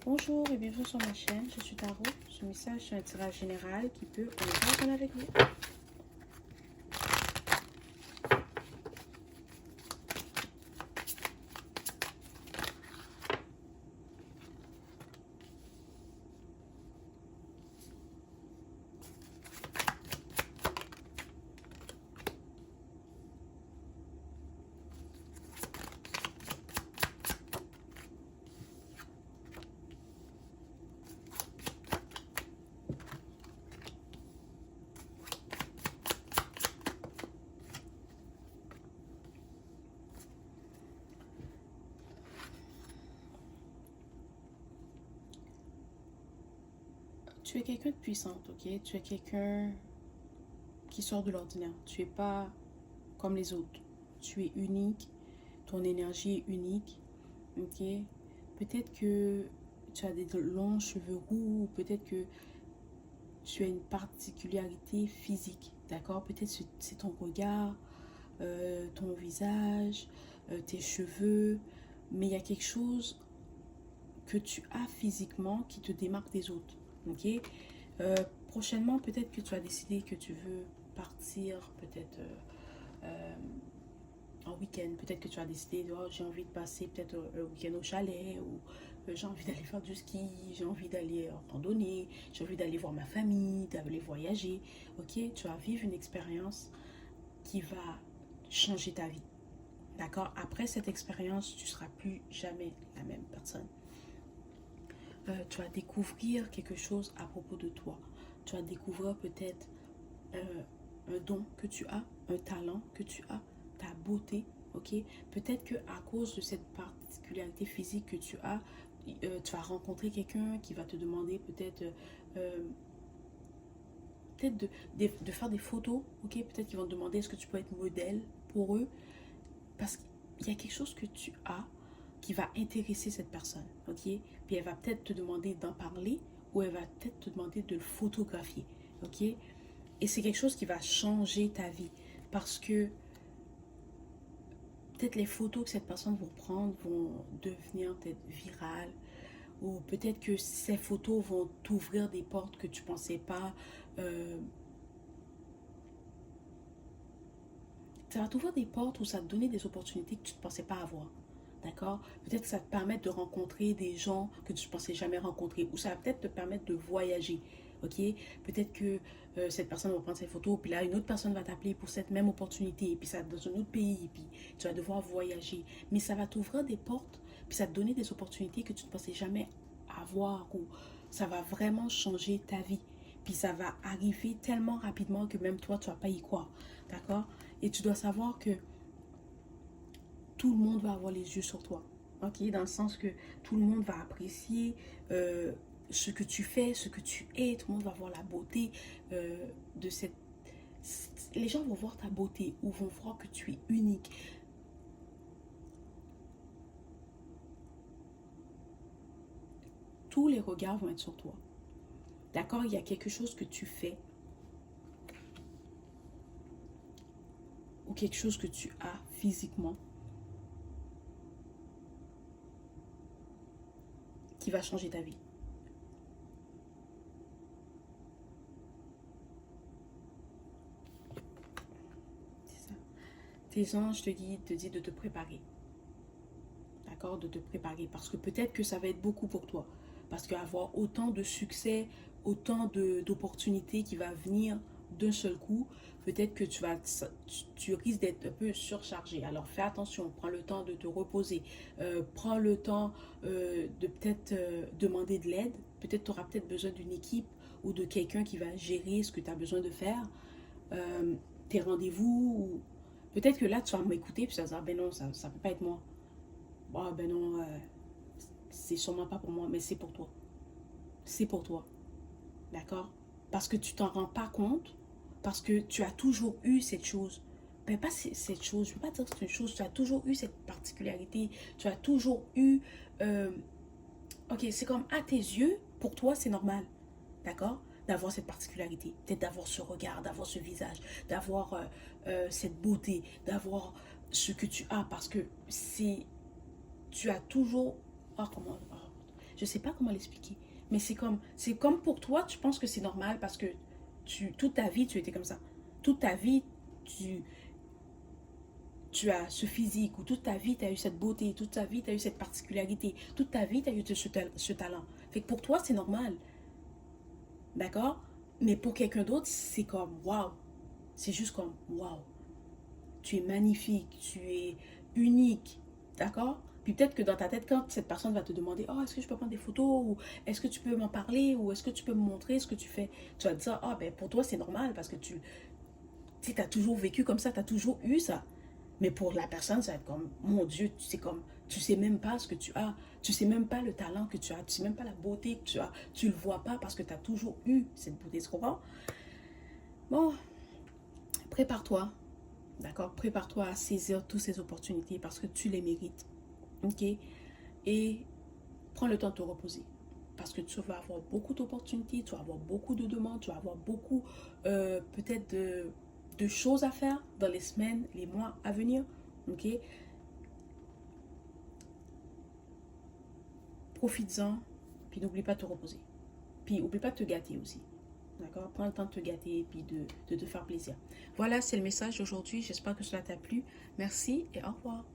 Bonjour et bienvenue sur ma chaîne, je suis Tarot. Ce message est un tirage général qui peut résonner avec vous. Tu es quelqu'un de puissante, ok? Tu es quelqu'un qui sort de l'ordinaire. Tu es pas comme les autres. Tu es unique, ton énergie est unique, ok? Peut-être que tu as des longs cheveux roux, ou peut-être que tu as une particularité physique, d'accord? Peut-être c'est ton regard, ton visage, tes cheveux, mais il y a quelque chose que tu as physiquement qui te démarque des autres, ok? Euh, Prochainement, peut-être que tu as décidé que tu veux partir, peut-être en week-end. Peut-être que tu as décidé, oh, j'ai envie de passer peut-être un week-end au chalet, ou j'ai envie d'aller faire du ski, j'ai envie d'aller randonner, j'ai envie d'aller voir ma famille, d'aller voyager. Ok, tu vas vivre une expérience qui va changer ta vie. D'accord? Après cette expérience, tu ne seras plus jamais la même personne. Tu vas découvrir quelque chose à propos de toi. Tu vas découvrir peut-être un don que tu as, un talent que tu as, ta beauté, ok? Peut-être que à cause de cette particularité physique que tu vas rencontrer quelqu'un qui va te demander euh, peut-être de faire des photos, ok? Peut-être qu'ils vont te demander est-ce que tu peux être modèle pour eux, parce qu'il y a quelque chose que tu as qui va intéresser cette personne, ok? Puis elle va peut-être te demander d'en parler, ou elle va peut-être te demander de le photographier, ok? Et c'est quelque chose qui va changer ta vie, parce que peut-être les photos que cette personne va prendre vont devenir peut-être virales, ou peut-être que ces photos vont t'ouvrir des portes que tu pensais pas. Euh, Ça va t'ouvrir des portes, ou ça va te donner des opportunités que tu ne pensais pas avoir. D'accord? Peut-être que ça va te permettre de rencontrer des gens que tu ne pensais jamais rencontrer. Ou ça va peut-être te permettre de voyager. Ok? Peut-être que cette personne va prendre ses photos, puis là, une autre personne va t'appeler pour cette même opportunité, et puis ça va dans un autre pays, et puis tu vas devoir voyager. Mais ça va t'ouvrir des portes, puis ça va te donner des opportunités que tu ne pensais jamais avoir, ou ça va vraiment changer ta vie. Puis ça va arriver tellement rapidement que même toi, tu ne vas pas y croire. D'accord? Et tu dois savoir que tout le monde va avoir les yeux sur toi. Ok, dans le sens que tout le monde va apprécier ce que tu fais, ce que tu es. Tout le monde va voir la beauté de cette... Les gens vont voir ta beauté, ou vont voir que tu es unique. Tous les regards vont être sur toi. D'accord? Il y a quelque chose que tu fais, ou quelque chose que tu as physiquement, qui va changer ta vie. C'est ça. Tes anges te disent de te préparer. D'accord? De te préparer. Parce que peut-être que ça va être beaucoup pour toi. Parce qu'avoir autant de succès, autant d'opportunités qui va venir d'un seul coup, peut-être que tu risques d'être un peu surchargé. Alors fais attention, prends le temps de te reposer, prends le temps de peut-être demander de l'aide. Peut-être tu auras peut-être besoin d'une équipe, ou de quelqu'un qui va gérer ce que tu as besoin de faire, euh, tes rendez-vous. Peut-être que là tu vas m'écouter, puis ça va dire, ah, ben non, ça ne peut pas être moi. Ah ben non, c'est sûrement pas pour moi, mais c'est pour toi. C'est pour toi. D'accord? Parce que tu t'en rends pas compte, parce que tu as toujours eu cette chose. Ben pas cette chose, je ne veux pas dire que c'est une chose, tu as toujours eu cette particularité, tu as toujours eu... euh, ok, c'est comme à tes yeux, pour toi c'est normal, d'accord? D'avoir cette particularité, peut-être d'avoir ce regard, d'avoir ce visage, d'avoir cette beauté, d'avoir ce que tu as, parce que c'est... Tu as toujours... Oh, comment... oh, Je sais pas comment l'expliquer. Mais c'est comme pour toi, tu penses que c'est normal parce que toute ta vie, tu étais comme ça. Toute ta vie, tu as ce physique, ou toute ta vie, tu as eu cette beauté, toute ta vie, tu as eu cette particularité, toute ta vie, tu as eu ce talent. Fait que pour toi, c'est normal. D'accord? Mais pour quelqu'un d'autre, c'est comme waouh. C'est juste comme waouh. Tu es magnifique, tu es unique. D'accord? Puis peut-être que dans ta tête, quand cette personne va te demander, oh, est-ce que je peux prendre des photos, ou est-ce que tu peux m'en parler, ou est-ce que tu peux me montrer ce que tu fais, tu vas te dire, ah, ben pour toi c'est normal parce que tu as toujours vécu comme ça, tu as toujours eu ça. Mais pour la personne, ça va être comme, mon Dieu, tu sais même pas ce que tu as, tu sais même pas le talent que tu as, tu sais même pas la beauté que tu as, tu le vois pas parce que tu as toujours eu cette beauté, tu comprends? Bon, prépare-toi, d'accord? Prépare-toi à saisir toutes ces opportunités parce que tu les mérites, ok? Et prends le temps de te reposer parce que tu vas avoir beaucoup d'opportunités, tu vas avoir beaucoup de demandes, tu vas avoir beaucoup peut-être de choses à faire dans les semaines, les mois à venir, ok? Profites-en, puis n'oublie pas de te reposer. Puis n'oublie pas de te gâter aussi. D'accord? Prends le temps de te gâter et puis de te faire plaisir. Voilà, c'est le message d'aujourd'hui. J'espère que cela t'a plu. Merci et au revoir.